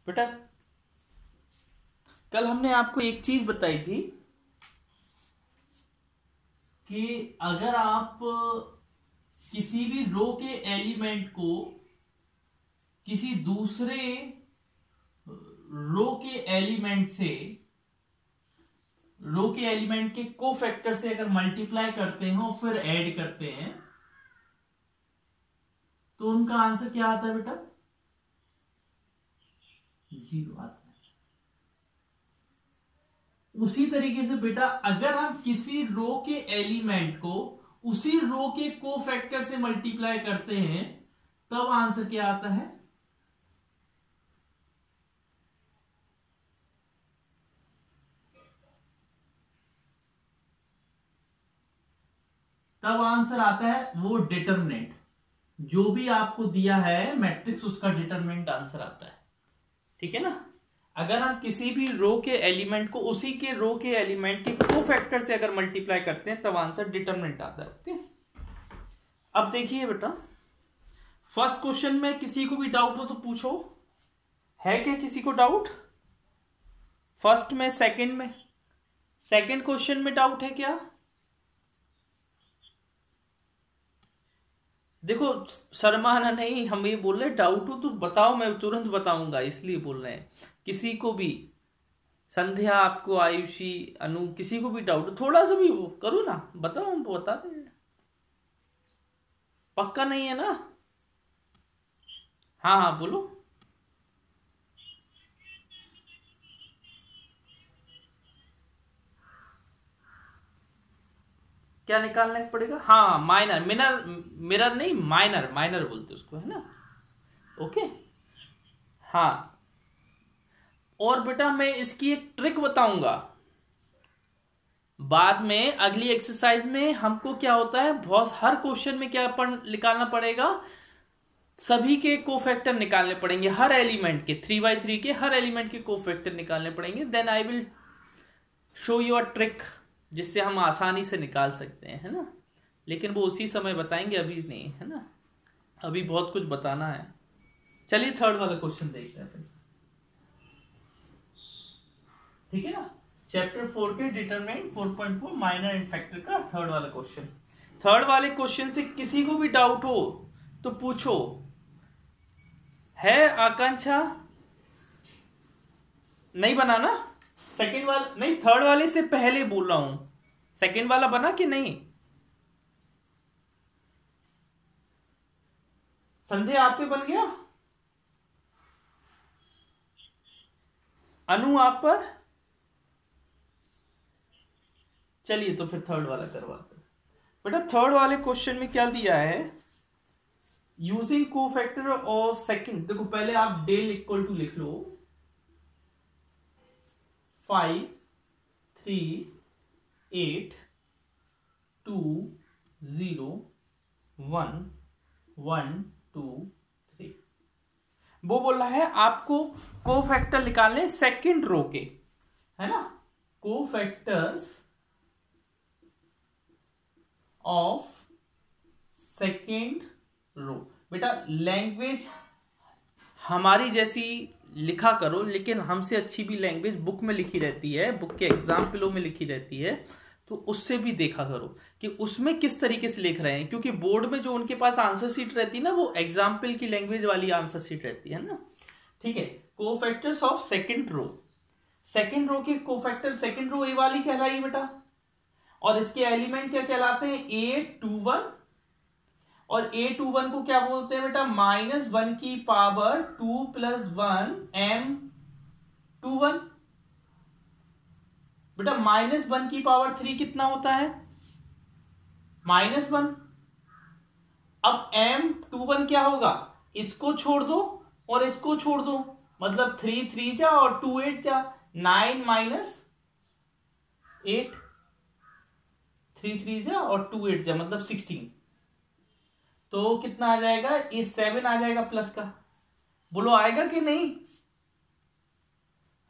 बेटा कल हमने आपको एक चीज बताई थी कि अगर आप किसी भी रो के एलिमेंट को किसी दूसरे रो के एलिमेंट के कोफैक्टर से अगर मल्टीप्लाई करते हैं और फिर ऐड करते हैं तो उनका आंसर क्या आता है बेटा? 0 आता है। उसी तरीके से बेटा अगर हम किसी रो के एलिमेंट को उसी रो के कोफैक्टर से मल्टीप्लाई करते हैं तब आंसर क्या आता है? तब आंसर आता है वो डिटरमिनेंट जो भी आपको दिया है मैट्रिक्स, उसका डिटरमिनेंट आंसर आता है। ठीक है ना? अगर हम किसी भी रो के एलिमेंट को उसी के रो के एलिमेंट के कोफैक्टर से अगर मल्टीप्लाई करते हैं तब आंसर डिटरमिनेंट आता है। ओके, अब देखिए बेटा फर्स्ट क्वेश्चन में किसी को भी डाउट हो तो पूछो। है क्या किसी को डाउट? फर्स्ट में, सेकंड में, सेकंड क्वेश्चन में डाउट है क्या? देखो शर्माना नहीं, हम ये बोल रहे डाउट हो तो बताओ, मैं तुरंत बताऊंगा, इसलिए बोल रहे हैं। किसी को भी, संध्या, आपको, आयुषी, अनु, किसी को भी डाउट थोड़ा सा भी वो करो ना, बताओ, हम बता दें। पक्का नहीं है ना? हाँ हाँ बोलो। क्या निकालना पड़ेगा? हाँ माइनर, मिरर नहीं, माइनर बोलते उसको, है ना? ओके हाँ। और बेटा मैं इसकी एक ट्रिक बताऊंगा बाद में, अगली एक्सरसाइज में। हमको क्या होता है, बहुत हर क्वेश्चन में क्या निकालना पड़ेगा, सभी के कोफैक्टर निकालने पड़ेंगे, हर एलिमेंट के 3x3 के हर एलिमेंट के कोफैक्टर निकालने पड़ेंगे। Then I will show you a trick जिससे हम आसानी से निकाल सकते हैं, है ना? लेकिन वो उसी समय बताएंगे, अभी नहीं, है ना? अभी बहुत कुछ बताना है। चलिए थर्ड वाला क्वेश्चन देखते हैं फिर, ठीक है ना? चैप्टर 4 के डिटरमिनेंट 4.4 माइनर एंड फैक्टर का थर्ड वाला क्वेश्चन। थर्ड वाले क्वेश्चन से किसी को भी डाउट हो तो पूछो। है आकांक्षा? नहीं बना ना? सेकंड वाला नहीं, थर्ड वाले से पहले बोल रहा हूं। सेकंड वाला बना कि नहीं? संध्या आप पे बन गया? अनु आप पर? चलिए तो फिर थर्ड वाला करवाते हैं। बेटा थर्ड वाले क्वेश्चन में क्या दिया है, यूजिंग कोफैक्टर ऑफ सेकंड। देखो पहले आप डेल इक्वल टू लिख लो, 5 3 8 2 0 1 1 2 3। वो बोल रहा है आपको कोफैक्टर निकालने सेकंड रो के, है ना? Cofactors of second row. बेटा लैंग्वेज हमारी जैसी लिखा करो, लेकिन हमसे अच्छी भी लैंग्वेज बुक में लिखी रहती है, बुक के एग्जाम्पलों में लिखी रहती है, तो उससे भी देखा करो कि उसमें किस तरीके से लिख रहे हैं, क्योंकि बोर्ड में जो उनके पास आंसर शीट रहती है ना, वो एग्जाम्पल की लैंग्वेज वाली आंसर शीट रहती है ना? ठीक है। Cofactors of second row, second row के कोफैक्टर, सेकंड रो ए वाली कहलाई बेटा, और इसके एलिमेंट क्या कहलाते हैं? A21, और A21 को क्या बोलते हैं बेटा? -1 की पावर 2 + 1 M21। बेटा -1 की पावर 3 कितना होता है? -1। अब M21 क्या होगा? इसको छोड़ दो और इसको छोड़ दो, मतलब 3 3 जा और 2 8 जा, 9 - 8, 3 3 जा और 2 8 जा, मतलब 16। तो कितना आ जाएगा? ये 7 आ जाएगा प्लस का। बोलो आएगा कि नहीं?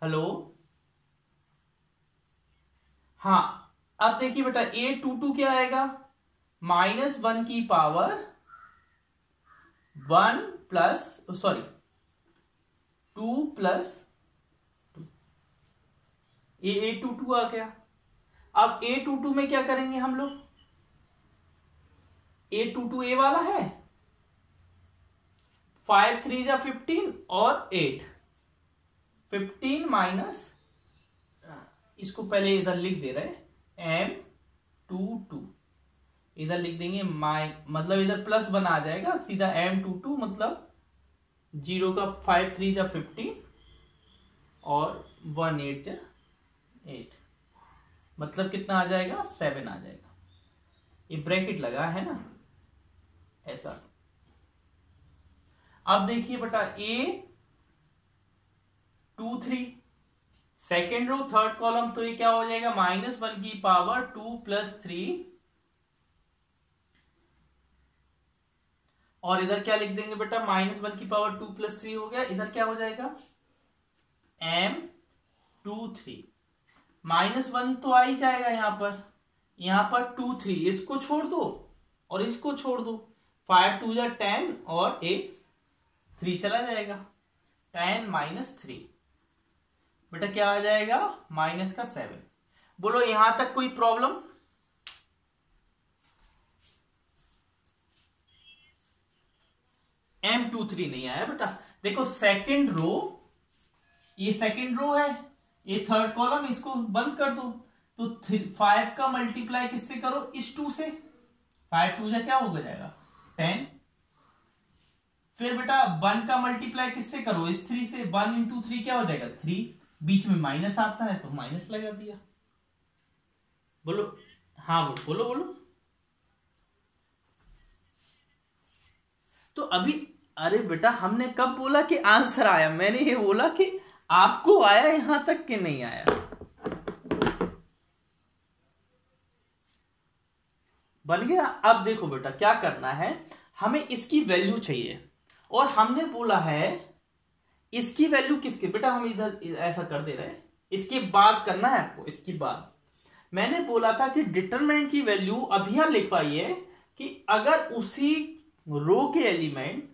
हेलो हाँ। अब देखिए बेटा A22 क्या आएगा? -1 की power 1 plus, sorry 2 plus A22 आ गया। अब A22 में क्या करेंगे हम लोग, A22 ए वाला है, 5 3 जा 15 और 8, 15 माइनस, इसको पहले इधर लिख दे रहे M22, इधर लिख देंगे मतलब इधर प्लस बना आ जाएगा सीधा M22, मतलब 0 का 5 3 जा 15 और 1 8 जा 8, मतलब कितना आ जाएगा 7 आ जाएगा। ये ब्रैकेट लगा है ना ऐसा। अब देखिए बेटा A23 second row third column, तो ये क्या हो जाएगा -1 की पावर 2 प्लस 3, और इधर क्या लिख देंगे बेटा -1 की पावर 2 प्लस 3 हो गया, इधर क्या हो जाएगा M23, -1 तो आ ही जाएगा यहां पर 2 3, इसको छोड़ दो और इसको छोड़ दो, 5 2 जा 10 और 3 चला जाएगा, 10 माइनस 3, बेटा क्या आ जाएगा -7। बोलो यहां तक कोई प्रॉब्लम? M23 नहीं आया बेटा। देखो सेकंड रो, ये सेकंड रो है, ये थर्ड कॉलम, इसको बंद कर दो, तो 5 का मल्टीप्लाई किससे करो, इस 2 से, 5 2 जा क्या हो जाएगा 10, फिर बेटा 1 का मल्टीप्लाई किससे करो, इस 3 से, 1 इंटू 3 क्या हो जाएगा 3, बीच में माइनस आता है तो माइनस लगा दिया। बोलो हाँ बोलो बोलो। तो अभी अरे बेटा हमने कब बोला कि आंसर आया, मैंने ये बोला कि आपको आया यहां तक कि नहीं आया। बन गया। अब देखो बेटा क्या करना है, हमें इसकी वैल्यू चाहिए और हमने बोला है इसकी वैल्यू किसके, बेटा हम इधर ऐसा कर दे रहे हैं, इसके बाद करना है आपको, इसके बाद मैंने बोला था कि डिटरमिनेंट की वैल्यू अभी आप लिख पाइए कि अगर उसी रो के एलिमेंट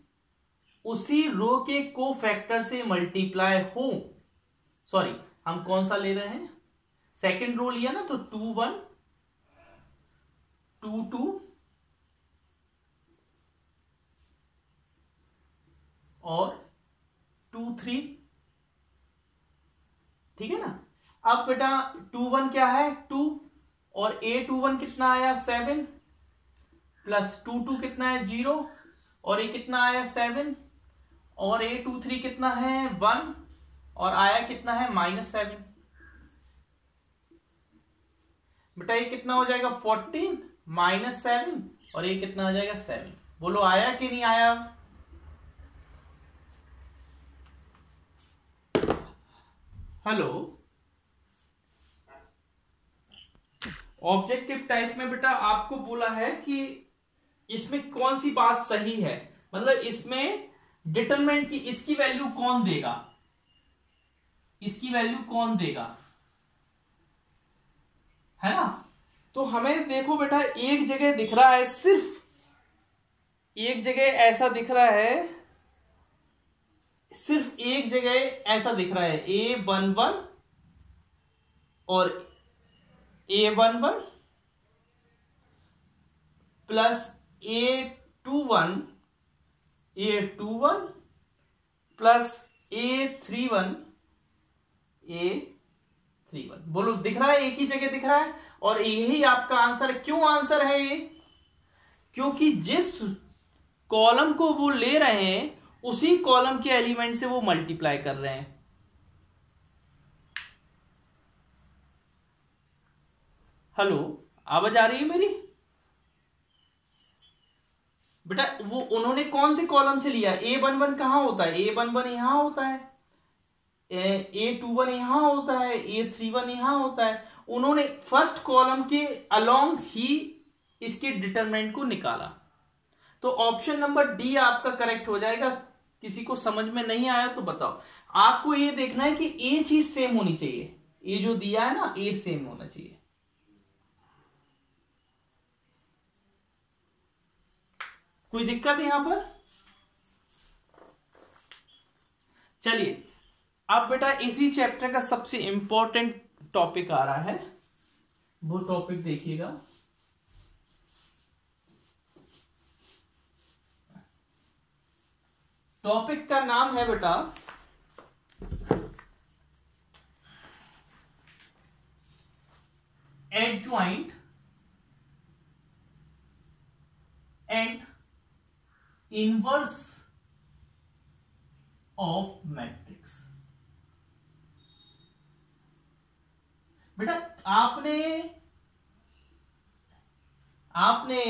उसी रो के कोफैक्टर से मल्टीप्लाई हो, सॉरी हम कौन सा ले रहे हैं, सेकंड रो लिया ना, तो 2 1 2 2 और 2 3, ठीक है ना। अब बेटा 2 1 क्या है 2, और A21 कितना आया 7, प्लस 2 2 कितना है 0, और ये कितना आया 7, और A23 कितना है 1, और आया कितना है -7, बेटा ये कितना हो जाएगा 14 -7, और ये कितना हो जाएगा 7। बोलो आया कि नहीं आया? हेलो, ऑब्जेक्टिव टाइप में बेटा आपको बोला है कि इसमें कौन सी बात सही है, मतलब इसमें डिटरमिनेंट की इसकी वैल्यू कौन देगा, इसकी वैल्यू कौन देगा, है ना। तो हमें देखो बेटा एक जगह दिख रहा है, सिर्फ एक जगह ऐसा दिख रहा है, सिर्फ एक जगह ऐसा दिख रहा है A11 और A11 plus A21 plus A31 बोलो दिख रहा है, एक ही जगह दिख रहा है, और यही आपका आंसर है। क्यों आंसर है ये? क्योंकि जिस कॉलम को वो ले रहे हैं उसी कॉलम के एलिमेंट से वो मल्टीप्लाई कर रहे हैं। हेलो, आवाज आ रही है मेरी? बेटा वो उन्होंने कौन से कॉलम से लिया, A11 कहां होता है, A11 यहां होता है, A21 यहां होता है, A31 यहां होता है। उन्होंने फर्स्ट कॉलम के अलोंग ही इसके डिटरमिनेंट को निकाला, तो ऑप्शन नंबर डी आपका करेक्ट हो जाएगा। किसी को समझ में नहीं आया तो बताओ। आपको ये देखना है कि ए चीज सेम होनी चाहिए, ये जो दिया है ना ए सेम होना चाहिए। कोई दिक्कत है यहां पर? चलिए अब बेटा इसी चैप्टर का सबसे इंपॉर्टेंट टॉपिक आ रहा है, वो टॉपिक देखिएगा। टॉपिक का नाम है बेटा adjoint and inverse of matrix. बेटा आपने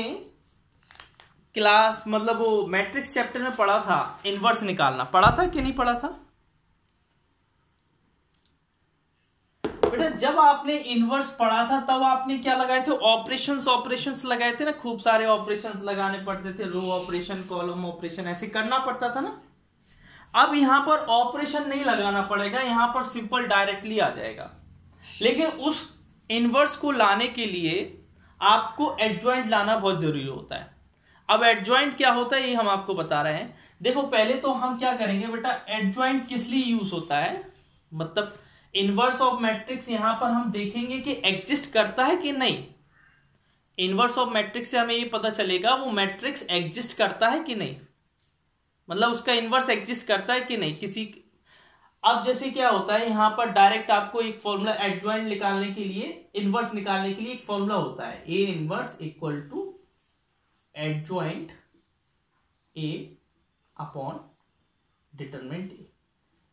क्लास मतलब वो मैट्रिक्स चैप्टर में पढ़ा था, इनवर्स निकालना पढ़ा था कि नहीं पढ़ा था बेटा? जब आपने इनवर्स पढ़ा था तब आपने क्या लगाए थे? ऑपरेशंस लगाए थे ना, खूब सारे ऑपरेशंस लगाने पड़ते थे, रो ऑपरेशन, कॉलम ऑपरेशन, ऐसे करना पड़ता था ना। अब यहां पर ऑपरेशन नहीं लगाना पड़ेगा, यहां पर सिंपल डायरेक्टली आ जाएगा। लेकिन उस इनवर्स को लाने के लिए आपको एडजॉइंट लाना बहुत जरूरी होता है। अब एडजॉइंट क्या होता है ये हम आपको बता रहे हैं। देखो पहले तो हम क्या करेंगे बेटा, एडजॉइंट किस लिए यूज होता है, मतलब इनवर्स ऑफ मैट्रिक्स यहां पर हम देखेंगे कि एग्जिस्ट करता है कि नहीं। इनवर्स ऑफ मैट्रिक्स से हमें ये पता चलेगा वो मैट्रिक्स एग्जिस्ट करता है कि नहीं, मतलब उसका इनवर्स एग्जिस्ट करता है कि नहीं किसी। अब जैसे क्या होता है यहां पर डायरेक्ट आपको एक फॉर्मूला एडजॉइंट निकालने के लिए, इनवर्स निकालने के लिए एक फॉर्मूला होता है, A inverse equal to adjoint A upon determinant A.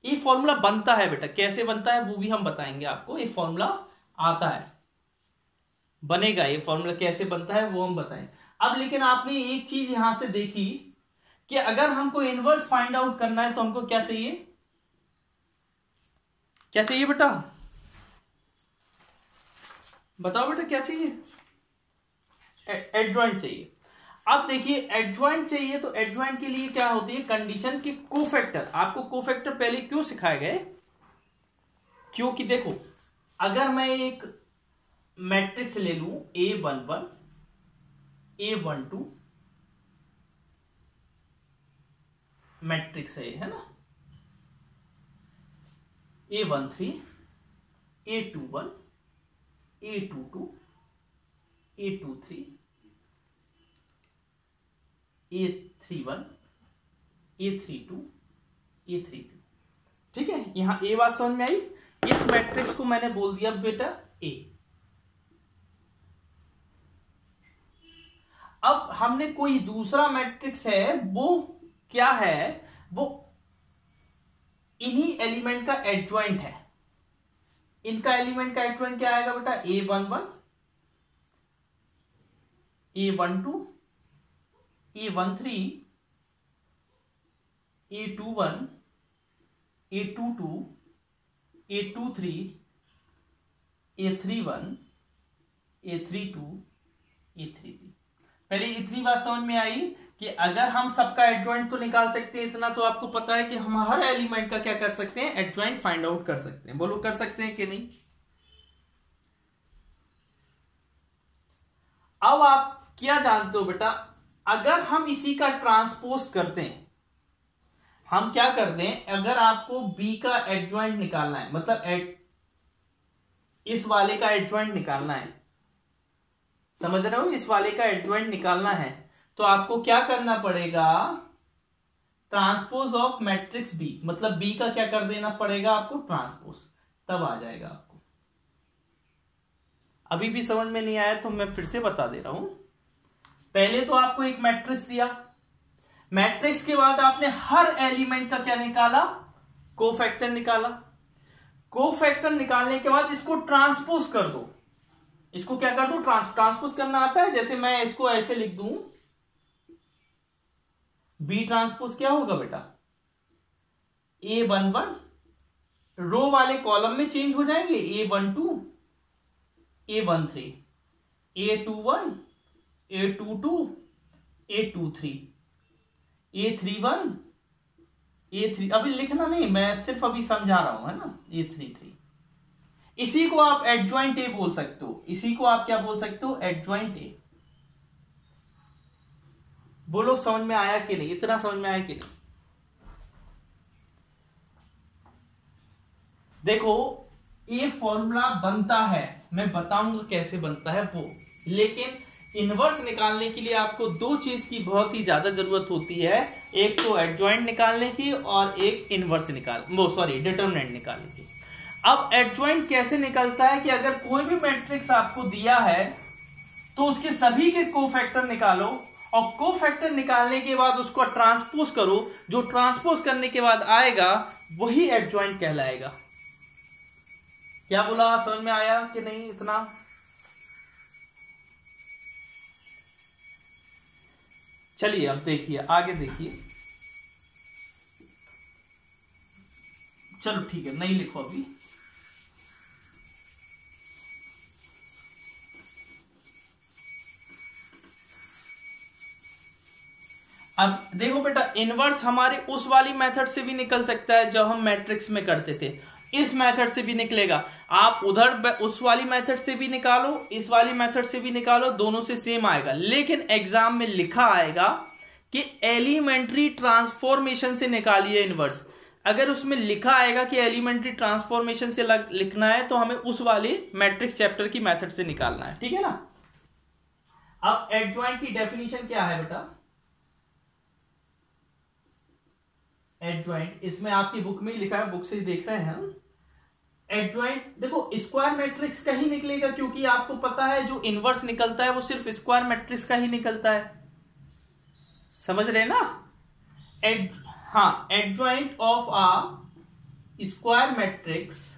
ये फॉर्मूला बनता है बेटा, कैसे बनता है वो भी हम बताएंगे आपको। ये फॉर्मूला आता है, बनेगा, ये फॉर्मूला कैसे बनता है वो हम बताएं। अब लेकिन आपने एक चीज यहां से देखी कि अगर हमको इनवर्स फाइंड आउट करना है तो हमको क्या चाहिए, क्या चाहिए बेटा, बताओ बेटा क्या चाहिए? एडजॉइंट चाहिए। अब देखिए एडजॉइंट चाहिए तो एडजॉइंट के लिए क्या होती है कंडीशन कि कोफैक्टर, आपको कोफैक्टर पहले क्यों सिखाए गए, क्योंकि देखो अगर मैं एक मैट्रिक्स ले लूं A11 A12 मैट्रिक्स है ना, A13 A21 A22 A23 A31 A32 A32, ठीक है। यहां ए बात समझ में आई। इस मैट्रिक्स को मैंने बोल दिया बेटा ए। अब हमने कोई दूसरा मैट्रिक्स है, वो क्या है, वो इन्हीं एलिमेंट का एडजॉइंट है। इनका एलिमेंट का एडजॉइंट क्या आएगा बेटा, A11 A12 A13 A21 A22 A23 A31 A32 A33। पहले इतनी बात समझ में आई कि अगर हम सबका एडजॉइंट तो निकाल सकते हैं, इतना तो आपको पता है कि हम हर एलिमेंट का क्या कर सकते हैं, एडजॉइंट फाइंड आउट कर सकते हैं। बोलो कर सकते हैं कि नहीं? अब आप क्या जानते हो बेटा, अगर हम इसी का ट्रांसपोज करते हैं, हम क्या करते हैं, अगर आपको बी का एडजॉइंट निकालना है, मतलब इस वाले का एडजॉइंट निकालना है, समझ रहे हो, इस वाले का एडजॉइंट निकालना है तो आपको क्या करना पड़ेगा, ट्रांसपोज ऑफ मैट्रिक्स बी, मतलब बी का क्या कर देना पड़ेगा आपको, ट्रांसपोज, तब आ जाएगा आपको। अभी भी समझ में नहीं आया तो मैं फिर से बता दे रहा हूं। पहले तो आपको एक मैट्रिक्स दिया, मैट्रिक्स के बाद आपने हर एलिमेंट का क्या निकाला, कोफैक्टर निकाला। कोफैक्टर निकालने के बाद इसको ट्रांसपोज कर दो, इसको क्या कर दो, ट्रांसपोज करना आता है। जैसे मैं इसको ऐसे लिख दूं, बी ट्रांसपोज क्या होगा बेटा, A11 रो वाले कॉलम में चेंज हो जाएंगे, A12 A13 A21 A22 A23 A31 A3, अभी लिखना नहीं, मैं सिर्फ अभी समझा रहा हूं, है ना, A33। इसी को आप एडजॉइंट ए बोल सकते हो, इसी को आप क्या बोल सकते हो, एडजॉइंट ए। बोलो समझ में आया कि नहीं, इतना समझ में आया कि नहीं? देखो ये फॉर्मूला बनता है, मैं बताऊंगा कैसे बनता है वो, लेकिन इनवर्स निकालने के लिए आपको दो चीज की बहुत ही ज्यादा जरूरत होती है, एक तो एडजॉइंट निकालने की और एक इनवर्स डिटरमिनेंट निकालने की। अब एडजॉइंट कैसे निकलता है कि अगर कोई भी मैट्रिक्स आपको दिया है तो उसके सभी के कोफैक्टर निकालो और कोफैक्टर निकालने के बाद उसको ट्रांसपोज करो, जो ट्रांसपोज करने के बाद आएगा वही एडजॉइंट कहलाएगा। क्या बोला, समझ में आया कि नहीं इतना? चलिए अब देखिए, आगे देखिए। चलो ठीक है, नहीं लिखो अभी। अब देखो बेटा, इनवर्स हमारे उस वाली मेथड से भी निकल सकता है जो हम मैट्रिक्स में करते थे, इस मेथड से भी निकलेगा। आप उधर उस वाली मेथड से भी निकालो, इस वाली मेथड से भी निकालो, दोनों से सेम आएगा। लेकिन एग्जाम में लिखा आएगा कि एलिमेंट्री ट्रांसफॉर्मेशन से निकालिए इनवर्स। अगर उसमें लिखा आएगा कि एलिमेंट्री ट्रांसफॉर्मेशन से लिखना है तो हमें उस वाली मैट्रिक्स चैप्टर की मेथड से निकालना है, ठीक है ना। अब एडजॉइंट की डेफिनेशन क्या है बेटा? एडजॉइंट इसमें आपकी बुक में ही लिखा है, बुक से ही देख रहे हैं हम। एडजॉइंट देखो स्क्वायर मैट्रिक्स का ही निकलेगा, क्योंकि आपको पता है जो इनवर्स निकलता है वो सिर्फ स्क्वायर मैट्रिक्स का ही निकलता है, समझ रहे ना। Adjoint of a square matrix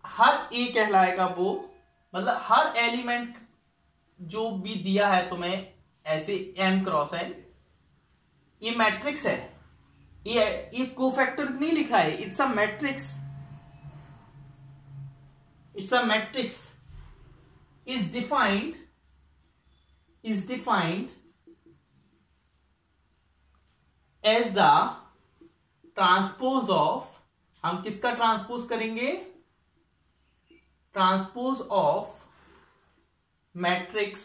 हर ए कहलाएगा वो, मतलब हर एलिमेंट जो भी दिया है तुम्हें ऐसे m क्रॉस n, ये मैट्रिक्स है, ये कोफैक्टर नहीं लिखा है, it's a matrix, is defined as the transpose of, हम किसका ट्रांसपोज करेंगे? Transpose of matrix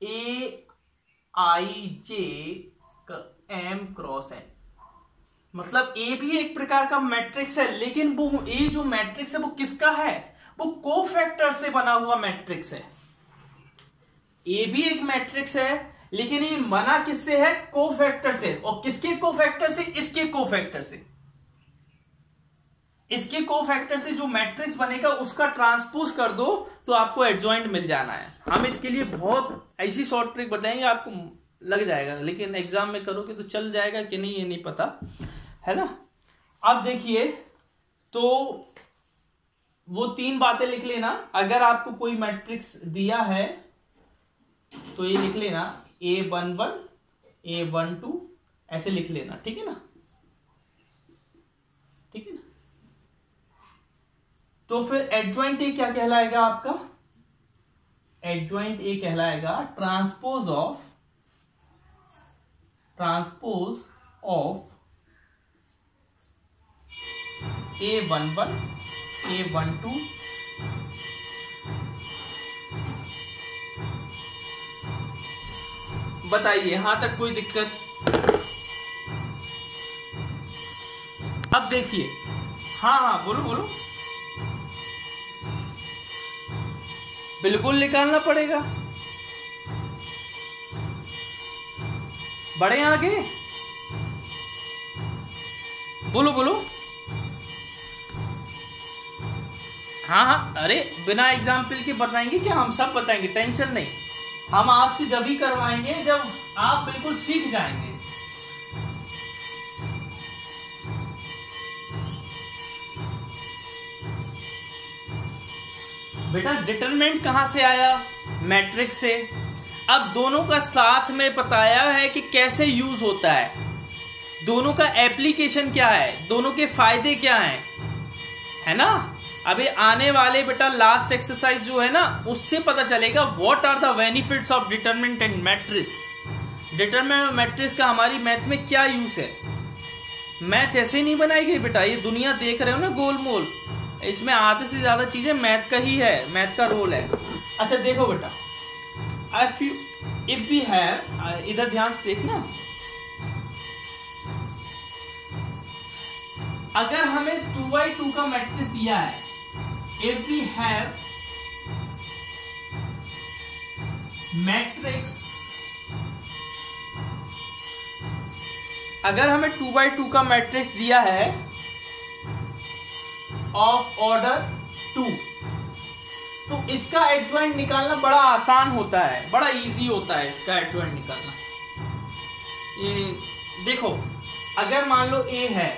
AIJ M cross n। मतलब ए भी एक प्रकार का मैट्रिक्स है, लेकिन वो ए जो मैट्रिक्स है वो किसका है? वो कोफैक्टर से बना हुआ मैट्रिक्स है। ए भी एक मैट्रिक्स है, लेकिन ये बना किससे है? कोफैक्टर से। और किसके कोफैक्टर से? इसके कोफैक्टर से। इसके कोफैक्टर से जो मैट्रिक्स बनेगा उसका ट्रांसपोज कर दो तो आपको एडजॉइंट मिल जाना है। हम इसके लिए बहुत ऐसी शॉर्ट ट्रिक बताएंगे, आपको लग जाएगा, लेकिन एग्जाम में करोगे तो चल जाएगा कि नहीं ये नहीं पता है ना। अब देखिए, तो वो तीन बातें लिख लेना। अगर आपको कोई मैट्रिक्स दिया है तो ये लिख लेना A11 A12 ऐसे लिख लेना, ठीक है ना, ठीक है ना। तो फिर एडजॉइंट ए क्या कहलाएगा आपका? एडजॉइंट ए कहलाएगा ट्रांसपोज ऑफ A11 A12 बताइए, यहां तक कोई दिक्कत? अब देखिए, हाँ बोलो। बिल्कुल निकालना पड़ेगा, बढ़े आगे, बोलो। हाँ, अरे बिना एग्जाम्पल के बताएंगे क्या? हम सब बताएंगे, टेंशन नहीं। हम आपसे जब भी करवाएंगे जब आप बिल्कुल सीख जाएंगे। बेटा डिटरमिनेंट कहां से आया? मैट्रिक्स से। अब दोनों का साथ में बताया है कि कैसे यूज होता है, दोनों का एप्लीकेशन क्या है, दोनों के फायदे क्या हैं, है ना। अभी आने वाले बेटा लास्ट एक्सरसाइज जो है ना, उससे पता चलेगा what are the benefits of determinant and matrix. Determinant और मैट्रिक्स का हमारी मैथ में क्या यूज है। मैथ ऐसे नहीं बनाई गई बेटा, ये दुनिया देख रहे हो ना गोलमोल, इसमें आधे से ज्यादा चीजें मैथ का ही है, मैथ का रोल है। अच्छा देखो बेटा, इफ वी हैव, इधर ध्यान से देखना, अगर हमें 2x2 का मैट्रिक्स दिया है, इफ वी हैव मैट्रिक्स, अगर हमें 2x2 का मैट्रिक्स दिया है ऑफ ऑर्डर 2, तो इसका एडजॉइंट निकालना बड़ा आसान होता है, बड़ा इजी होता है इसका एडजॉइंट निकालना। ये देखो, अगर मान लो ए है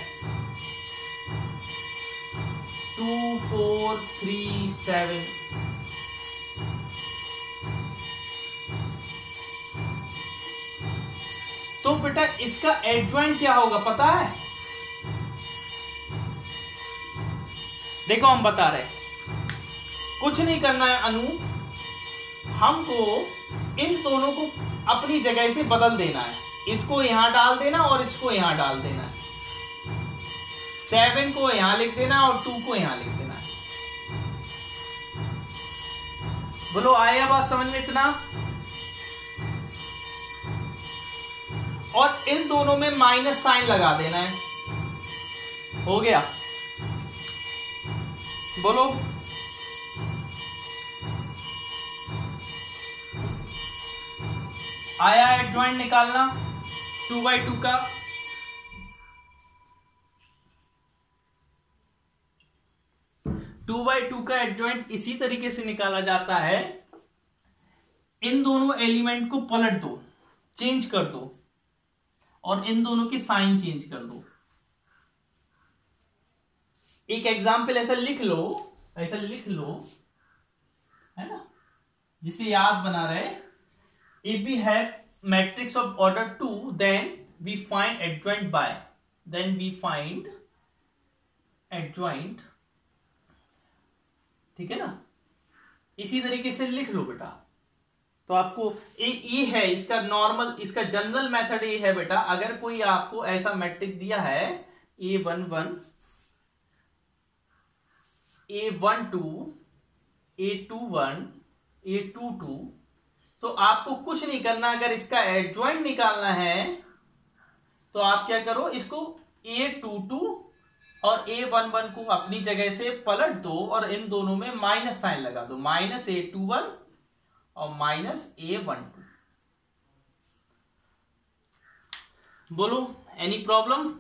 2 4 3 7, तो बेटा इसका एडजॉइंट क्या होगा पता है? देखो हम बता रहे, कुछ नहीं करना है अनु, हमको इन दोनों को अपनी जगह से बदल देना है, इसको यहां डाल देना और इसको यहां डाल देना है, 7 को यहां लिख देना और 2 को यहां लिख देना है। बोलो आया बात समझ में इतना? और इन दोनों में माइनस साइन लगा देना है, हो गया। बोलो आया एडजॉइंट निकालना 2x2 का? टू बाई टू का एडजॉइंट इसी तरीके से निकाला जाता है, इन दोनों एलिमेंट को पलट दो, चेंज कर दो और इन दोनों की साइन चेंज कर दो। एक एग्जाम्पल ऐसा लिख लो, है ना, जिसे याद बना रहे। If we have matrix of order 2 then we find adjoint by, then we find adjoint, ठीक है ना, इसी तरीके से लिख लो बेटा। तो आपको ए है इसका नॉर्मल, इसका जनरल मेथड ये है बेटा, अगर कोई आपको ऐसा मैट्रिक्स दिया है A11 A12 A21 A22, तो आपको कुछ नहीं करना, अगर इसका एडजॉइंट निकालना है तो आप क्या करो, इसको A22 और A11 को अपनी जगह से पलट दो और इन दोनों में माइनस साइन लगा दो, -A21 और -A12। बोलो एनी प्रॉब्लम?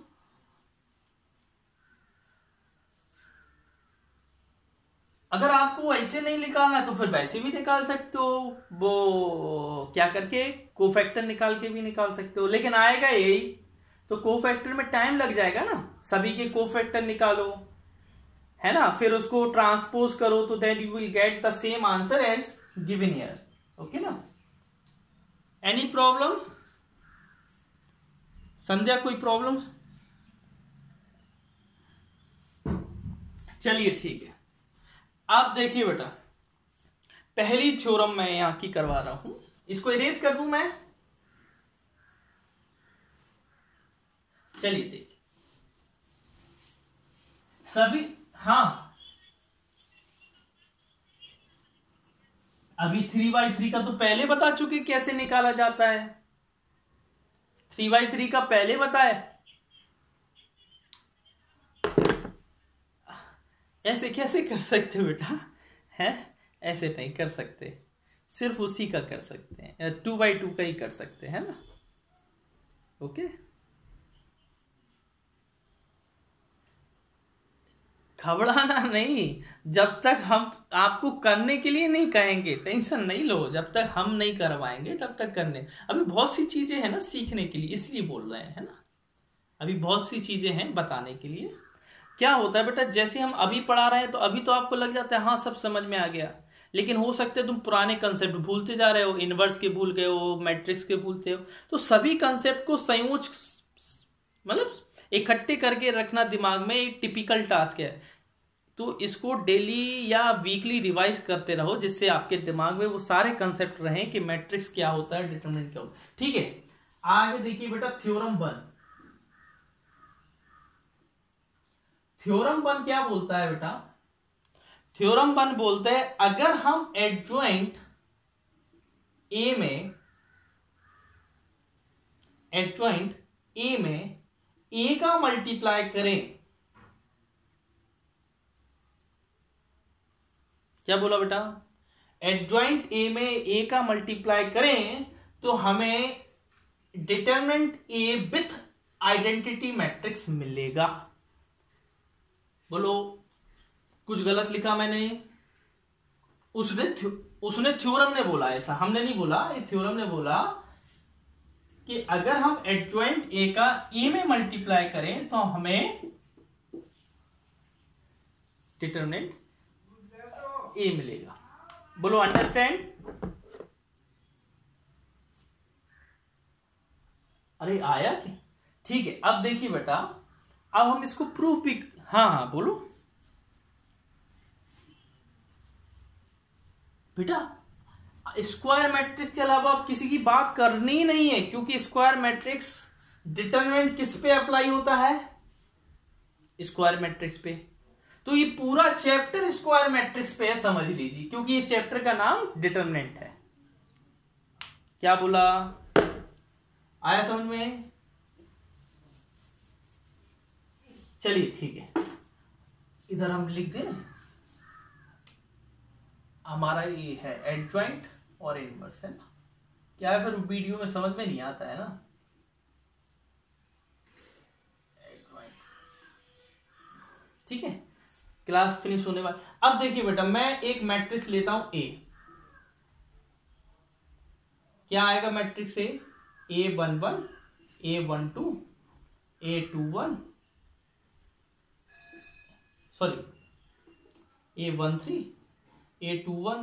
अगर आपको ऐसे नहीं निकालना है तो फिर वैसे भी निकाल सकते हो, वो क्या करके कोफैक्टर निकाल के भी निकाल सकते हो, लेकिन आएगा यही तो कोफैक्टर में टाइम लग जाएगा ना, सभी के कोफैक्टर निकालो, है ना, फिर उसको ट्रांसपोज करो, तो then you will get the same answer as given here. Okay ना? Any problem? संध्या कोई प्रॉब्लम? चलिए ठीक है। आप देखिए बेटा, पहली थ्योरम मैं यहां की करवा रहा हूं, इसको इरेज कर दूं मैं? चलिए देखिए सभी, हाँ अभी 3/3 का तो पहले बता चुके कैसे निकाला जाता है, 3/3 का पहले बताए। ऐसे कैसे कर सकते हो बेटा, है ऐसे नहीं कर सकते, सिर्फ उसी का कर सकते हैं, 2/2 का ही कर सकते हैं ना। ओके, घबराना नहीं, जब तक हम आपको करने के लिए नहीं कहेंगे टेंशन नहीं लो, जब तक हम नहीं करवाएंगे तब तक करने, अभी बहुत सी चीजें हैं ना सीखने के लिए, इसलिए बोल रहे हैं, है ना, अभी बहुत सी चीजें हैं बताने के लिए। क्या होता है बेटा, जैसे हम अभी पढ़ा रहे हैं तो अभी तो आपको लग जाता है हाँ सब समझ में आ गया, लेकिन हो सकता है तुम पुराने कंसेप्ट भूलते जा रहे हो, इनवर्स के भूल गए हो, मैट्रिक्स के भूलते हो, तो सभी कंसेप्ट को संयोज मतलब इकट्ठे करके रखना दिमाग में एक टिपिकल टास्क है। तो इसको डेली या वीकली रिवाइज करते रहो, जिससे आपके दिमाग में वो सारे कंसेप्ट रहें कि मैट्रिक्स क्या होता है, डिटरमिनेंट क्या होता है। ठीक है, आगे देखिए बेटा थ्योरम 1। थ्योरम 1 क्या बोलता है बेटा? थ्योरम 1 बोलते हैं अगर हम एडजॉइंट ए में एडजॉइंट ए में ए का मल्टीप्लाई करें, क्या बोला बेटा, एडजॉइंट ए में ए का मल्टीप्लाई करें तो हमें determinant A with identity matrix मिलेगा। बोलो कुछ गलत लिखा मैंने? उसने थ्योरम ने बोला, ऐसा हमने नहीं बोला, ये थ्योरम ने बोला कि अगर हम एडजॉइंट ए का ए में मल्टीप्लाई करें तो हमें डिटरमिनेंट ए मिलेगा। बोलो अंडरस्टैंड? अरे आया क्या? ठीक है, अब देखिए बेटा, अब हम इसको प्रूफ भी, हाँ बोलो बेटा। स्क्वायर मैट्रिक्स के अलावा अब किसी की बात करनी ही नहीं है, क्योंकि स्क्वायर मैट्रिक्स डिटरमिनेंट किस पे अप्लाई होता है? स्क्वायर मैट्रिक्स पे। तो ये पूरा चैप्टर स्क्वायर मैट्रिक्स पे है, समझ लीजिए, क्योंकि ये चैप्टर का नाम डिटरमिनेंट है। क्या बोला? आया समझ में? चलिए ठीक है, इधर हम लिख दें, हमारा ये है एडजॉइंट और इनवर्स है ना। क्या है, फिर वीडियो में समझ में नहीं आता है ना। ठीक है, क्लास फिनिश होने वाली। अब देखिए बेटा, मैं एक मैट्रिक्स लेता हूं ए। क्या आएगा matrix A11, A12, A21, sorry A13, A21,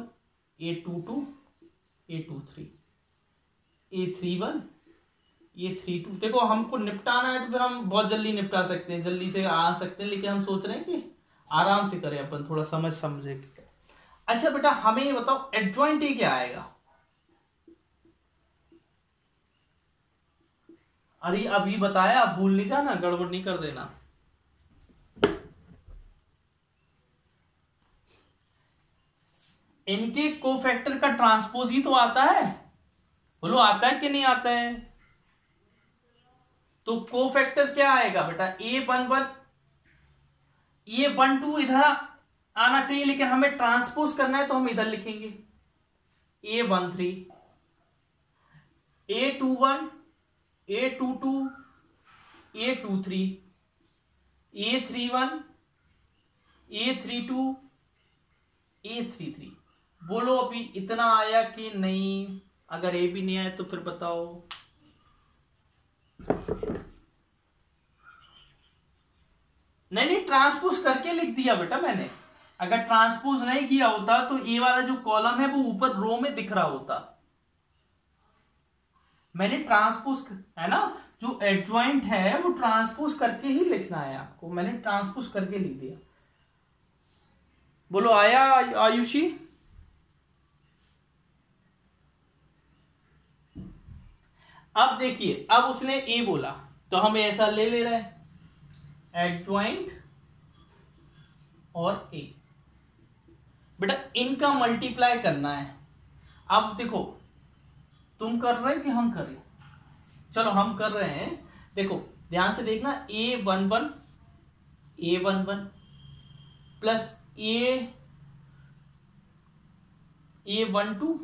A22, A23, A31, A32। देखो हमको निपटाना है तो फिर हम बहुत जल्दी निपटा सकते हैं, जल्दी से आ सकते हैं, लेकिन हम सोच रहे हैं कि आराम से करें अपन, थोड़ा समझे। अच्छा बेटा, हमें ये बताओ एडजॉइंट ए क्या आएगा? अरे अभी बताया, भूल नहीं जाना, गड़बड़ नहीं कर देना। इनके कोफैक्टर का ट्रांसपोज ही तो आता है। बोलो आता है कि नहीं आता है? तो कोफैक्टर क्या आएगा बेटा? A11, A12 इधर आना चाहिए, लेकिन हमें ट्रांसपोज करना है तो हम इधर लिखेंगे A13, A21, A22, A23, A31, A32, A33। बोलो अभी इतना आया कि नहीं? अगर ए भी नहीं आया तो फिर बताओ। नहीं, ट्रांसपोज करके लिख दिया बेटा मैंने। अगर ट्रांसपोज नहीं किया होता तो ए वाला जो कॉलम है वो ऊपर रो में दिख रहा होता। मैंने ट्रांसपोज, है ना, जो एडजॉइंट है वो ट्रांसपोज करके ही लिखना है आपको, मैंने ट्रांसपोज करके लिख दिया। बोलो आया आयुषी? अब देखिए, अब उसने ए बोला तो हमें ऐसा ले रहा है एडजॉइंट और ए। बेटा इनका मल्टीप्लाई करना है। अब देखो, तुम कर रहे हो कि हम कर रहे हैं? चलो हम कर रहे हैं। देखो ध्यान से देखना, A11 plus A12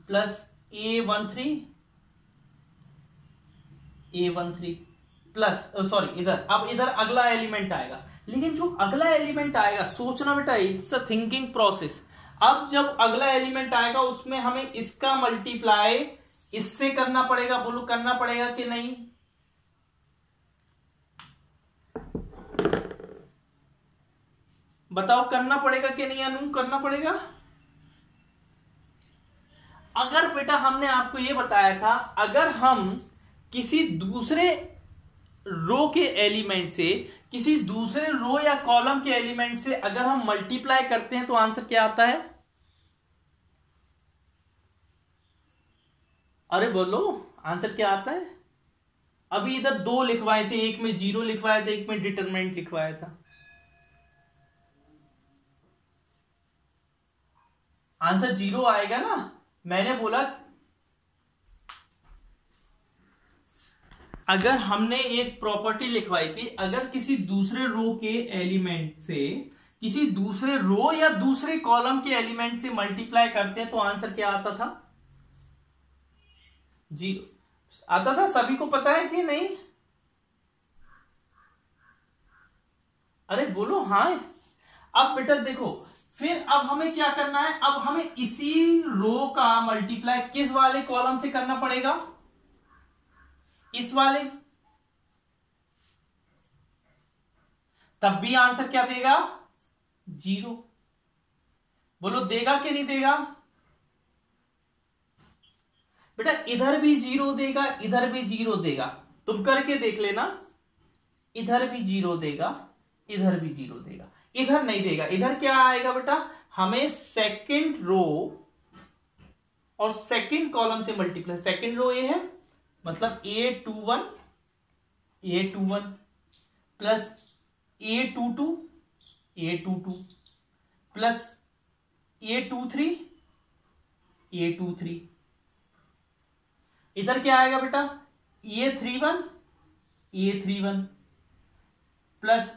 plus A13 plus, sorry इधर, अब इधर अगला एलिमेंट आएगा, लेकिन जो अगला एलिमेंट आएगा, सोचना बेटा, इट्स अ थिंकिंग प्रोसेस। अब जब अगला एलिमेंट आएगा उसमें हमें इसका मल्टीप्लाई इससे करना पड़ेगा। बोलो करना पड़ेगा कि नहीं? बताओ करना पड़ेगा कि नहीं? अनु करना पड़ेगा। अगर बेटा हमने आपको यह बताया था, अगर हम किसी दूसरे रो के एलिमेंट से, किसी दूसरे रो या कॉलम के एलिमेंट से अगर हम मल्टीप्लाई करते हैं तो आंसर क्या आता है? अरे बोलो आंसर क्या आता है? अभी इधर दो लिखवाए थे, एक में 0 लिखवाया था, एक में डिटरमिनेंट लिखवाया था। आंसर 0 आएगा ना। मैंने बोला अगर हमने एक प्रॉपर्टी लिखवाई थी, अगर किसी दूसरे रो के एलिमेंट से किसी दूसरे रो या दूसरे कॉलम के एलिमेंट से मल्टीप्लाई करते हैं तो आंसर क्या आता था? 0 आता था। सभी को पता है कि नहीं? अरे बोलो हाँ। अब बेटा देखो, फिर अब हमें क्या करना है? अब हमें इसी रो का मल्टीप्लाई किस वाले कॉलम से करना पड़ेगा? इस वाले। तब भी आंसर क्या देगा? 0। बोलो देगा कि नहीं देगा? बेटा इधर भी 0 देगा, इधर भी 0 देगा। तुम करके देख लेना। इधर भी 0 देगा, इधर भी 0 देगा। इधर नहीं देगा। इधर क्या आएगा बेटा? हमें सेकंड रो और सेकंड कॉलम से मल्टीप्लाई। सेकंड रो ये है, मतलब A21 plus A22 plus A23 इधर क्या आएगा बेटा? A31 plus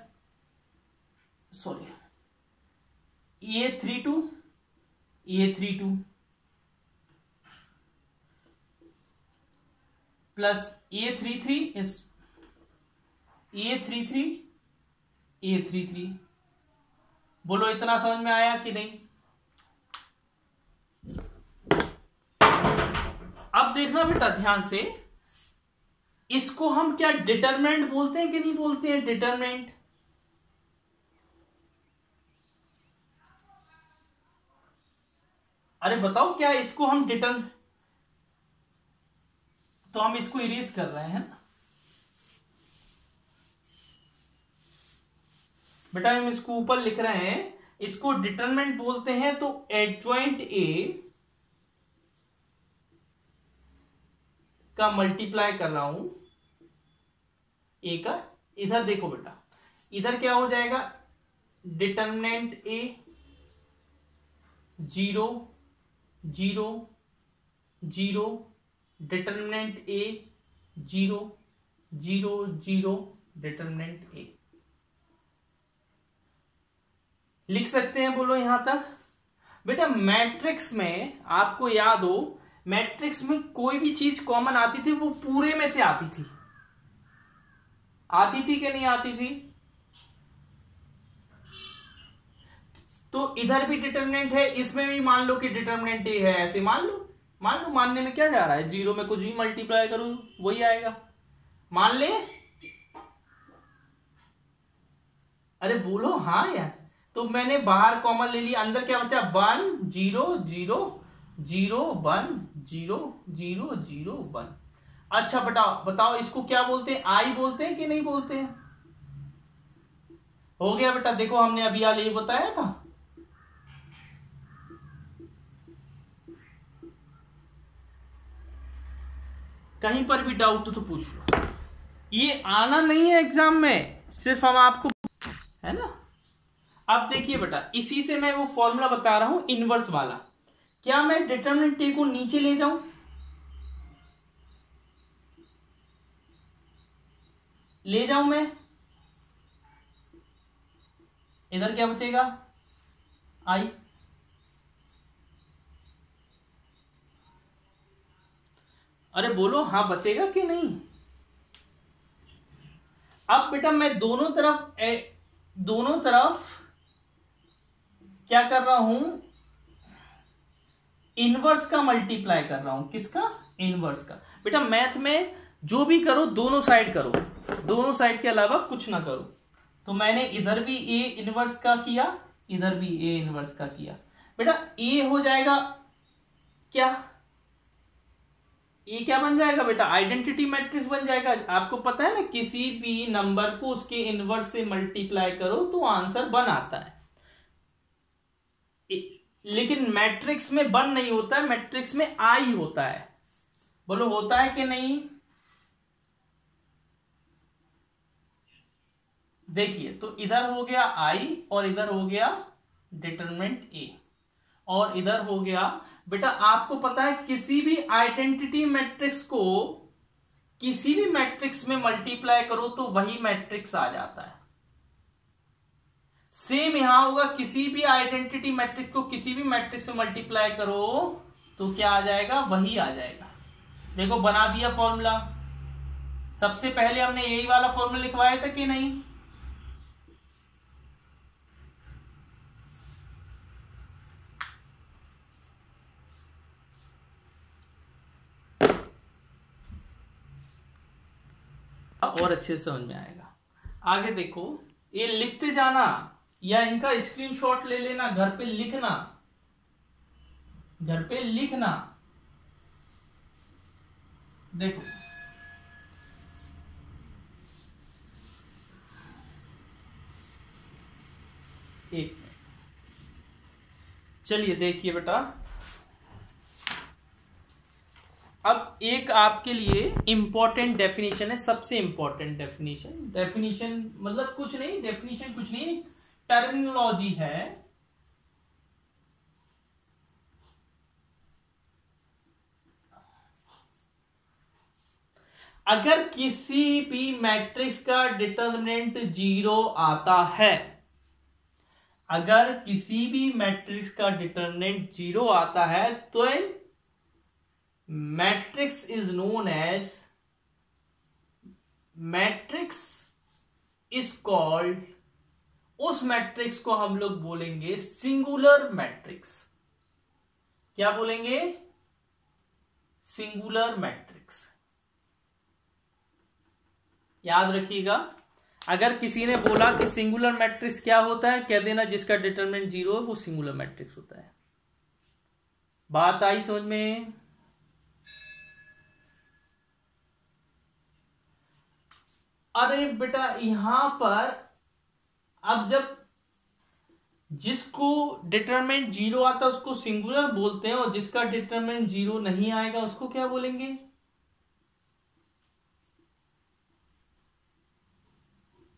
A32 plus A33। बोलो इतना समझ में आया कि नहीं? अब देखना बेटा ध्यान से, इसको हम क्या डिटरमिनेंट बोलते हैं कि नहीं बोलते हैं? डिटरमिनेंट। अरे बताओ क्या इसको हम तो हम इसको इरेज कर रहे हैं बेटा, हम इसको ऊपर लिख रहे हैं, इसको डिटरमिनेंट बोलते हैं। तो एडजॉइंट ए का मल्टीप्लाई कर रहा हूं ए का। इधर देखो बेटा, इधर क्या हो जाएगा? Determinant A 0 determinant A 0 determinant A लिख सकते हैं। बोलो यहां तक। बेटा मैट्रिक्स में आपको याद हो, मैट्रिक्स में कोई भी चीज कॉमन आती थी वो पूरे में से आती थी कि नहीं आती थी? तो इधर भी डिटरमिनेंट है, इसमें भी मान लो कि डिटरमिनेंट ए है, ऐसे मान लो। मानने में क्या जा रहा है? 0 में कुछ भी मल्टीप्लाई करो वही आएगा। मान ले। अरे बोलो हाँ यार। तो मैंने बाहर कॉमन ले लिया, अंदर क्या बचा? 1 0 0 0 1 0 0 0 1। अच्छा बेटा बताओ इसको क्या बोलते हैं? आई बोलते हैं कि नहीं बोलते हैं? हो गया बेटा। देखो हमने अभी हाल ये बताया था। कहीं पर भी डाउट तो पूछ लो। ये आना नहीं है एग्जाम में, सिर्फ हम आपको, है ना। अब देखिए बेटा, इसी से मैं वो फॉर्मूला बता रहा हूं इनवर्स वाला। क्या मैं डिटरमिनेंट ए को नीचे ले जाऊं? ले जाऊं मैं? इधर क्या बचेगा? आई। अरे बोलो हाँ बचेगा कि नहीं? अब बेटा मैं दोनों तरफ क्या कर रहा हूं? इनवर्स का मल्टीप्लाई कर रहा हूं। किसका? इनवर्स का। बेटा मैथ में जो भी करो दोनों साइड करो, दोनों साइड के अलावा कुछ ना करो। तो मैंने इधर भी ए इनवर्स का किया, इधर भी ए इनवर्स का किया। बेटा ए हो जाएगा क्या? ये क्या बन जाएगा बेटा? आइडेंटिटी मैट्रिक्स बन जाएगा। आपको पता है ना, किसी भी नंबर को उसके इनवर्स से मल्टीप्लाई करो तो आंसर 1 आता है। लेकिन मैट्रिक्स में 1 नहीं होता है, मैट्रिक्स में आई होता है। बोलो होता है कि नहीं? देखिए तो इधर हो गया आई और इधर हो गया डिटरमिनेंट ए, और इधर हो गया। बेटा आपको पता है किसी भी आइडेंटिटी मैट्रिक्स को किसी भी मैट्रिक्स में मल्टीप्लाई करो तो वही मैट्रिक्स आ जाता है। सेम यहां होगा, किसी भी आइडेंटिटी मैट्रिक्स को किसी भी मैट्रिक्स में मल्टीप्लाई करो तो क्या आ जाएगा, वही आ जाएगा। देखो बना दिया फॉर्मूला। सबसे पहले हमने यही वाला फॉर्मूला लिखवाया था कि नहीं? और अच्छे से समझ में आएगा। आगे देखो, ये लिखते जाना या इनका स्क्रीनशॉट ले लेना, घर पे लिखना, घर पे लिखना। देखो एक मिनट, चलिए देखिए बेटा, अब एक आपके लिए इंपॉर्टेंट डेफिनेशन है, सबसे इंपॉर्टेंट डेफिनेशन। डेफिनेशन मतलब कुछ नहीं, डेफिनेशन कुछ नहीं, टर्मिनोलॉजी है। अगर किसी भी मैट्रिक्स का डिटर्मिनेंट 0 आता है, अगर किसी भी मैट्रिक्स का डिटर्मिनेंट 0 आता है तो matrix is known as, matrix is called, उस मैट्रिक्स को हम लोग बोलेंगे सिंगुलर मैट्रिक्स। क्या बोलेंगे? Singular matrix. याद रखिएगा, अगर किसी ने बोला कि सिंगुलर मैट्रिक्स क्या होता है, कह देना जिसका डिटरमिनेंट 0 है वो सिंगुलर मैट्रिक्स होता है। बात आई समझ में? अरे बेटा यहां पर अब जब जिसको डिटरमिनेंट 0 आता है उसको सिंगुलर बोलते हैं, और जिसका डिटरमिनेंट 0 नहीं आएगा उसको क्या बोलेंगे?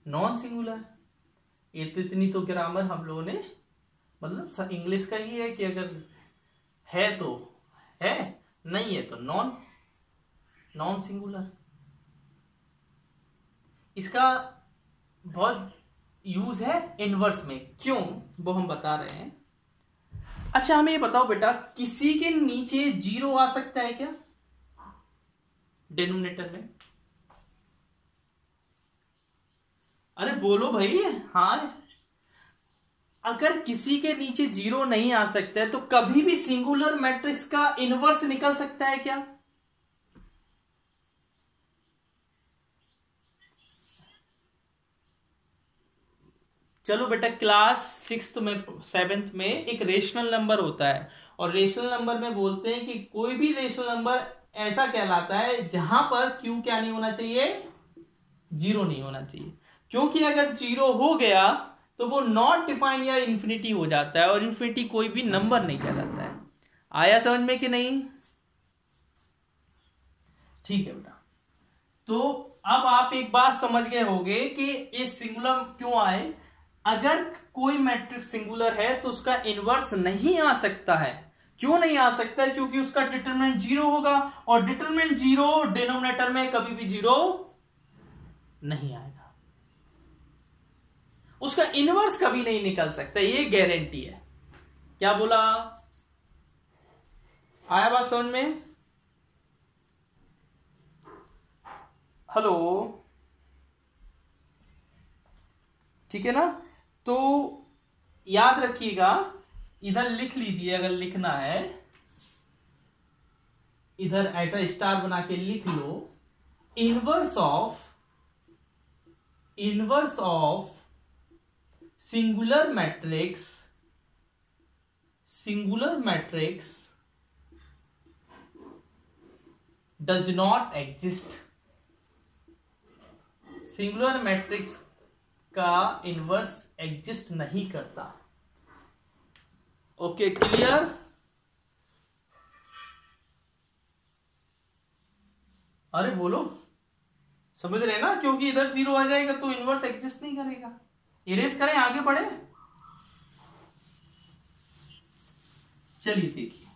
Non singular. ये तो इतनी तो ग्रामर हम लोगों ने, मतलब इंग्लिश का ही है कि अगर है तो है, नहीं है तो नॉन, नॉन सिंगुलर। इसका बहुत यूज है इनवर्स में, क्यों वो हम बता रहे हैं। अच्छा हमें ये बताओ बेटा, किसी के नीचे 0 आ सकता है क्या डिनोमिनेटर में? अरे बोलो भाई। हाँ, अगर किसी के नीचे 0 नहीं आ सकता है तो कभी भी सिंगुलर मैट्रिक्स का इनवर्स निकल सकता है क्या? चलो बेटा, क्लास 6th में 7th में एक रेशनल नंबर होता है, और रेशनल नंबर में बोलते हैं कि कोई भी रेशनल नंबर ऐसा कहलाता है जहां पर क्यू क्या नहीं होना चाहिए, 0 नहीं होना चाहिए। क्योंकि अगर 0 हो गया तो वो नॉट डिफाइन या इंफिनिटी हो जाता है, और इंफिनिटी कोई भी नंबर नहीं कहलाता है। आया समझ में कि नहीं? ठीक है बेटा, तो अब आप एक बात समझ गए होंगे कि ये सिंगुलर क्यों आए। अगर कोई मैट्रिक्स सिंगुलर है तो उसका इनवर्स नहीं आ सकता है। क्यों नहीं आ सकता है? क्योंकि उसका डिटरमिनेंट 0 होगा, और डिटरमिनेंट 0 डिनोमिनेटर में कभी भी 0 नहीं आएगा। उसका इनवर्स कभी नहीं निकल सकता, ये गारंटी है। क्या बोला? आया बात समझ में? हेलो, ठीक है ना? तो याद रखिएगा, इधर लिख लीजिए अगर लिखना है, इधर ऐसा स्टार बना के लिख लो, inverse of singular matrix does not exist. Singular matrix का इनवर्स एग्जिस्ट नहीं करता। Okay, clear? अरे बोलो, समझ रहे ना? क्योंकि इधर 0 आ जाएगा तो इनवर्स एग्जिस्ट नहीं करेगा। इरेज करें, आगे बढ़े। चलिए देखिए,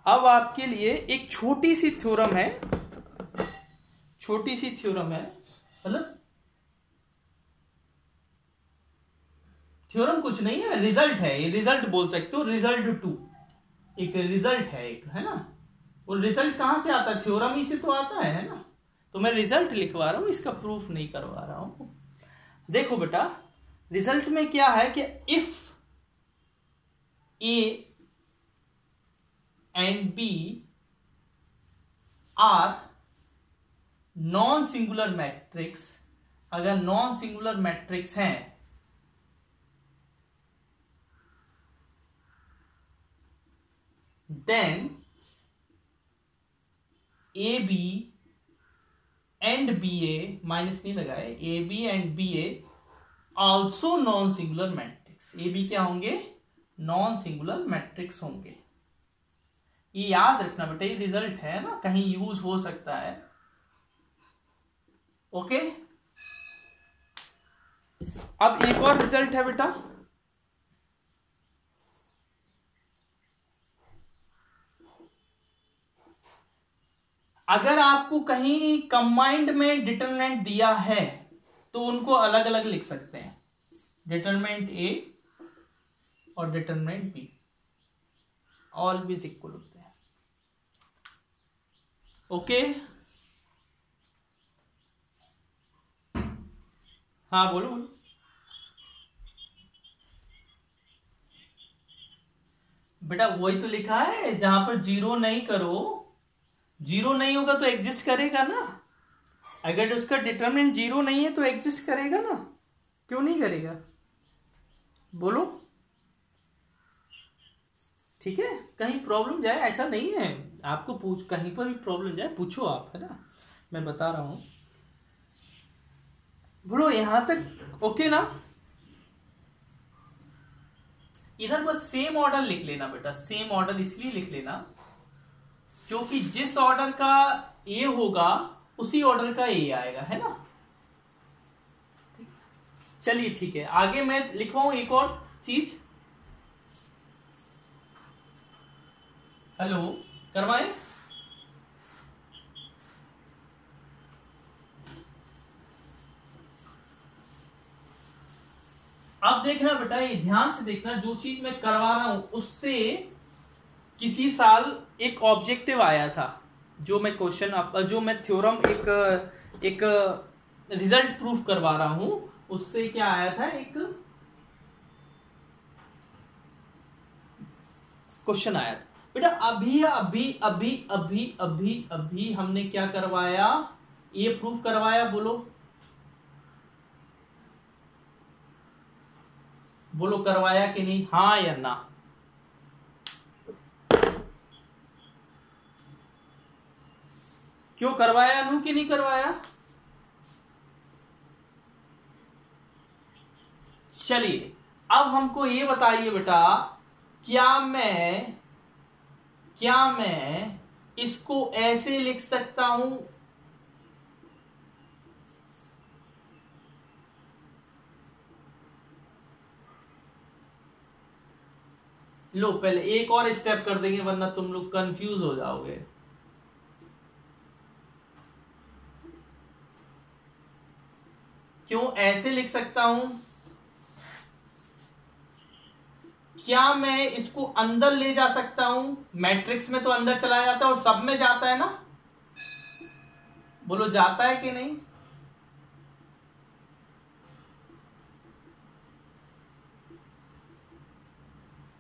अब आपके लिए एक छोटी सी थ्योरम है, मतलब थ्योरम कुछ नहीं है, रिजल्ट है, ये रिजल्ट बोल सकते हो, रिजल्ट टू, एक रिजल्ट है, एक है ना। वो रिजल्ट कहां से आता है, थ्योरम ही से तो आता है ना। तो मैं रिजल्ट लिखवा रहा हूं, इसका प्रूफ नहीं करवा रहा हूं। देखो बेटा, रिजल्ट में क्या है कि if A and B are non singular matrix, अगर नॉन सिंगुलर मैट्रिक्स हैं then A B and B A, minus नहीं लगाए, A B and B A also non singular matrix, A B क्या होंगे, नॉन सिंगुलर मैट्रिक्स होंगे। ये याद रखना बेटा, ये रिजल्ट है ना, कहीं यूज हो सकता है। ओके, अब एक और रिजल्ट है बेटा, अगर आपको कहीं कंबाइंड में डिटरमिनेंट दिया है तो उनको अलग अलग लिख सकते हैं, डिटरमिनेंट ए और डिटरमिनेंट बी ऑलवेज इक्वल होते हैं। ओके, हाँ बोलो बोलो। बेटा वही तो लिखा है, जहां पर जीरो नहीं करो, जीरो नहीं होगा तो एग्जिस्ट करेगा ना, अगर उसका डिटरमिनेंट जीरो नहीं है तो एग्जिस्ट करेगा ना, क्यों नहीं करेगा, बोलो। ठीक है, कहीं प्रॉब्लम जाए ऐसा नहीं है, आपको पूछ, कहीं पर भी प्रॉब्लम जाए पूछो आप, है ना, मैं बता रहा हूं। बोलो यहां तक ओके ना। इधर बस सेम ऑर्डर लिख लेना बेटा, सेम ऑर्डर इसलिए लिख लेना क्योंकि जिस ऑर्डर का ए होगा उसी ऑर्डर का ए आएगा, है ना। चलिए ठीक है, आगे मैं लिखवाऊं एक और चीज। हेलो, करवाएं। अब देखना बेटा, ये ध्यान से देखना, जो चीज मैं करवा रहा हूं उससे किसी साल एक ऑब्जेक्टिव आया था, जो मैं क्वेश्चन, जो मैं थ्योरम एक रिजल्ट प्रूफ करवा रहा हूं, उससे क्या आया था, एक क्वेश्चन आया था बेटा। अभी अभी अभी अभी अभी अभी हमने क्या करवाया, ये प्रूफ करवाया, बोलो बोलो, करवाया कि नहीं, हाँ या ना। क्यों करवाया अनु कि नहीं करवाया। चलिए अब हमको ये बताइए बेटा, क्या मैं इसको ऐसे लिख सकता हूं, लो पहले एक और स्टेप कर देंगे वरना तुम लोग कंफ्यूज हो जाओगे। क्यों ऐसे लिख सकता हूं, क्या मैं इसको अंदर ले जा सकता हूं, मैट्रिक्स में तो अंदर चला जाता है और सब में जाता है ना, बोलो जाता है कि नहीं।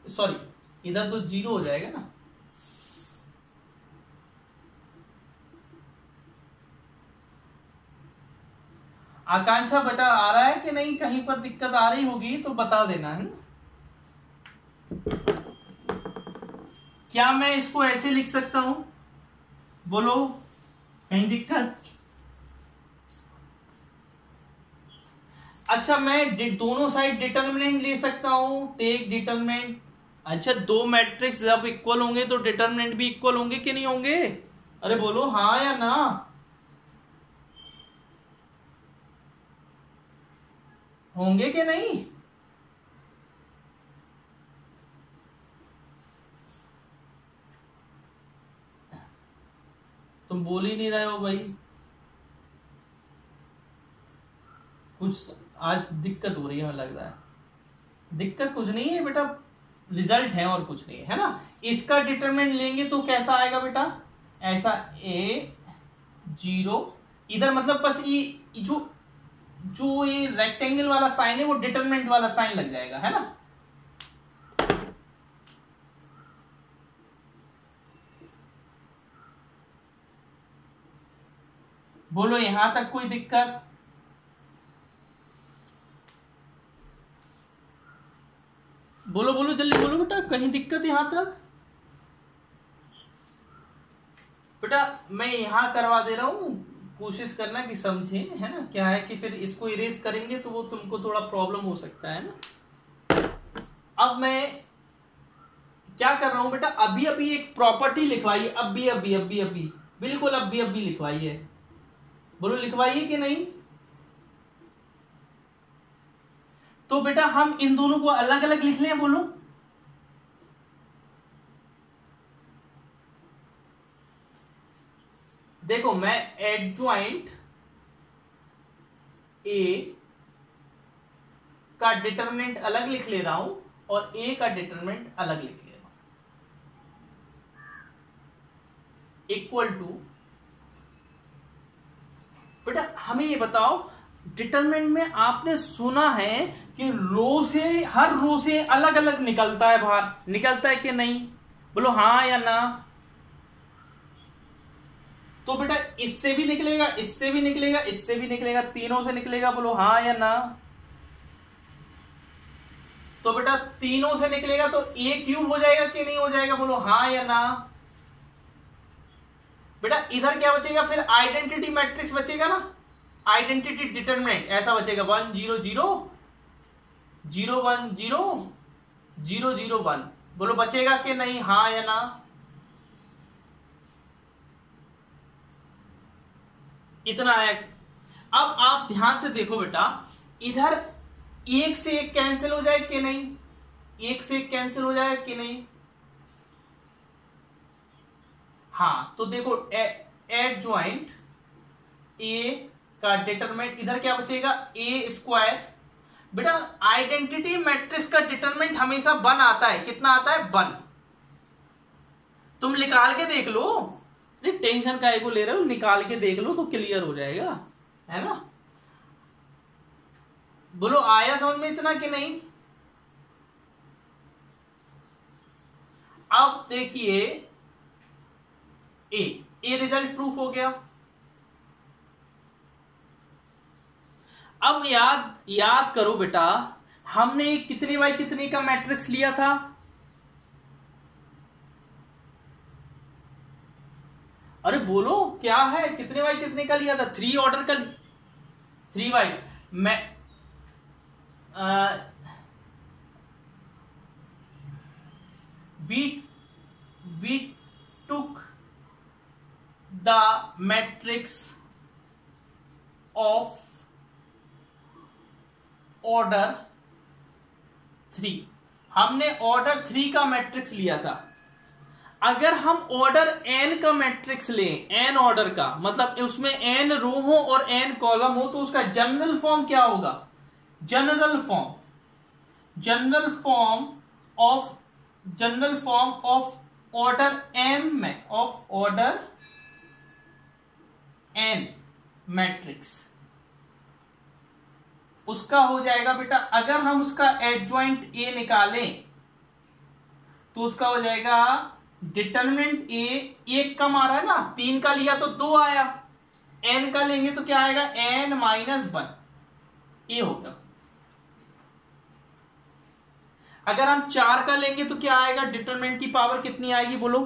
सॉरी, इधर तो जीरो हो जाएगा ना। आकांक्षा बेटा आ रहा है कि नहीं, कहीं पर दिक्कत आ रही होगी तो बता देना है। क्या मैं इसको ऐसे लिख सकता हूं, बोलो कहीं दिक्कत। अच्छा मैं दोनों साइड डिटरमिनेंट ले सकता हूं, टेक डिटरमिनेंट। अच्छा दो मैट्रिक्स जब इक्वल होंगे तो डिटरमिनेंट भी इक्वल होंगे कि नहीं होंगे, अरे बोलो हाँ या ना। होंगे कि नहीं, तुम बोल ही नहीं रहे हो भाई, कुछ आज दिक्कत हो रही है, लग रहा है। दिक्कत कुछ नहीं है बेटा, रिजल्ट है और कुछ नहीं है ना। इसका डिटरमिनेंट लेंगे तो कैसा आएगा बेटा, ऐसा ए 0 इधर, मतलब बस ये जो ये रेक्टेंगल वाला साइन है वो डिटरमिनेंट वाला साइन लग जाएगा, है ना। बोलो यहां तक कोई दिक्कत? बोलो बोलो जल्दी बोलो बेटा, कहीं दिक्कत यहां तक? बेटा मैं यहां करवा दे रहा हूं, कोशिश करना कि समझे, है ना। क्या है कि फिर इसको इरेज करेंगे तो वो तुमको थोड़ा प्रॉब्लम हो सकता है ना। अब मैं क्या कर रहा हूं बेटा, अभी अभी एक प्रॉपर्टी लिखवाइए, अभी अभी अभी अभी बिल्कुल अभी अभी लिखवाइए। बोलो लिखवाइए कि नहीं? तो बेटा हम इन दोनों को अलग अलग लिख लें, बोलो। देखो मैं एडजॉइंट ए का डिटरमिनेंट अलग लिख ले रहा हूं और ए का डिटरमिनेंट अलग लिख ले रहा हूं, इक्वल टू। बेटा हमें ये बताओ, डिटरमिनेंट में आपने सुना है कि रो से, हर रो से अलग अलग निकलता है बाहर, निकलता है कि नहीं? बोलो हाँ या ना। तो बेटा इससे भी निकलेगा, इससे भी निकलेगा, इससे भी निकलेगा, तीनों से निकलेगा। बोलो हाँ या ना। तो बेटा तीनों से निकलेगा तो ए क्यूब हो जाएगा कि नहीं हो जाएगा? बोलो हाँ या ना। बेटा इधर क्या बचेगा फिर? आइडेंटिटी मैट्रिक्स बचेगा ना, आइडेंटिटी डिटरमिनेंट ऐसा बचेगा 1 0 0 0 1 0 0 0 1। बोलो बचेगा कि नहीं, हाँ या ना। इतना है। अब आप ध्यान से देखो बेटा, इधर एक से एक कैंसिल हो जाए कि नहीं? एक से एक कैंसिल हो जाए कि नहीं? हाँ तो देखो एडजॉइंट ए का डिटरमिनेंट इधर क्या बचेगा, ए स्क्वायर। बेटा आइडेंटिटी मैट्रिक्स का डिटरमिनेंट हमेशा 1 आता है। कितना आता है? 1। तुम निकाल के देख लो, टेंशन काहे को ले रहे हो, निकाल के देख लो तो क्लियर हो जाएगा, है ना। बोलो आया समझ में इतना कि नहीं? अब देखिए ए रिजल्ट प्रूफ हो गया। अब याद करो बेटा, हमने कितने बाई कितने का मैट्रिक्स लिया था? अरे बोलो क्या है, कितने बाई कितने का लिया था? 3 ऑर्डर का, 3 बाई। मैं we took the matrix of order 3। हमने ऑर्डर 3 का मैट्रिक्स लिया था। अगर हम ऑर्डर n का मैट्रिक्स लें, n ऑर्डर का मतलब उसमें n रो हो और n कॉलम हो, तो उसका जनरल फॉर्म क्या होगा? General form of order m में, ऑफ ऑर्डर n मैट्रिक्स उसका हो जाएगा बेटा। अगर हम उसका एडजॉइंट a निकालें तो उसका हो जाएगा डिटरमिनेंट a, 1 कम आ रहा है ना, 3 का लिया तो 2 आया, n का लेंगे तो क्या आएगा? n - 1 ये होगा। अगर हम 4 का लेंगे तो क्या आएगा? डिटरमिनेंट की पावर कितनी आएगी बोलो?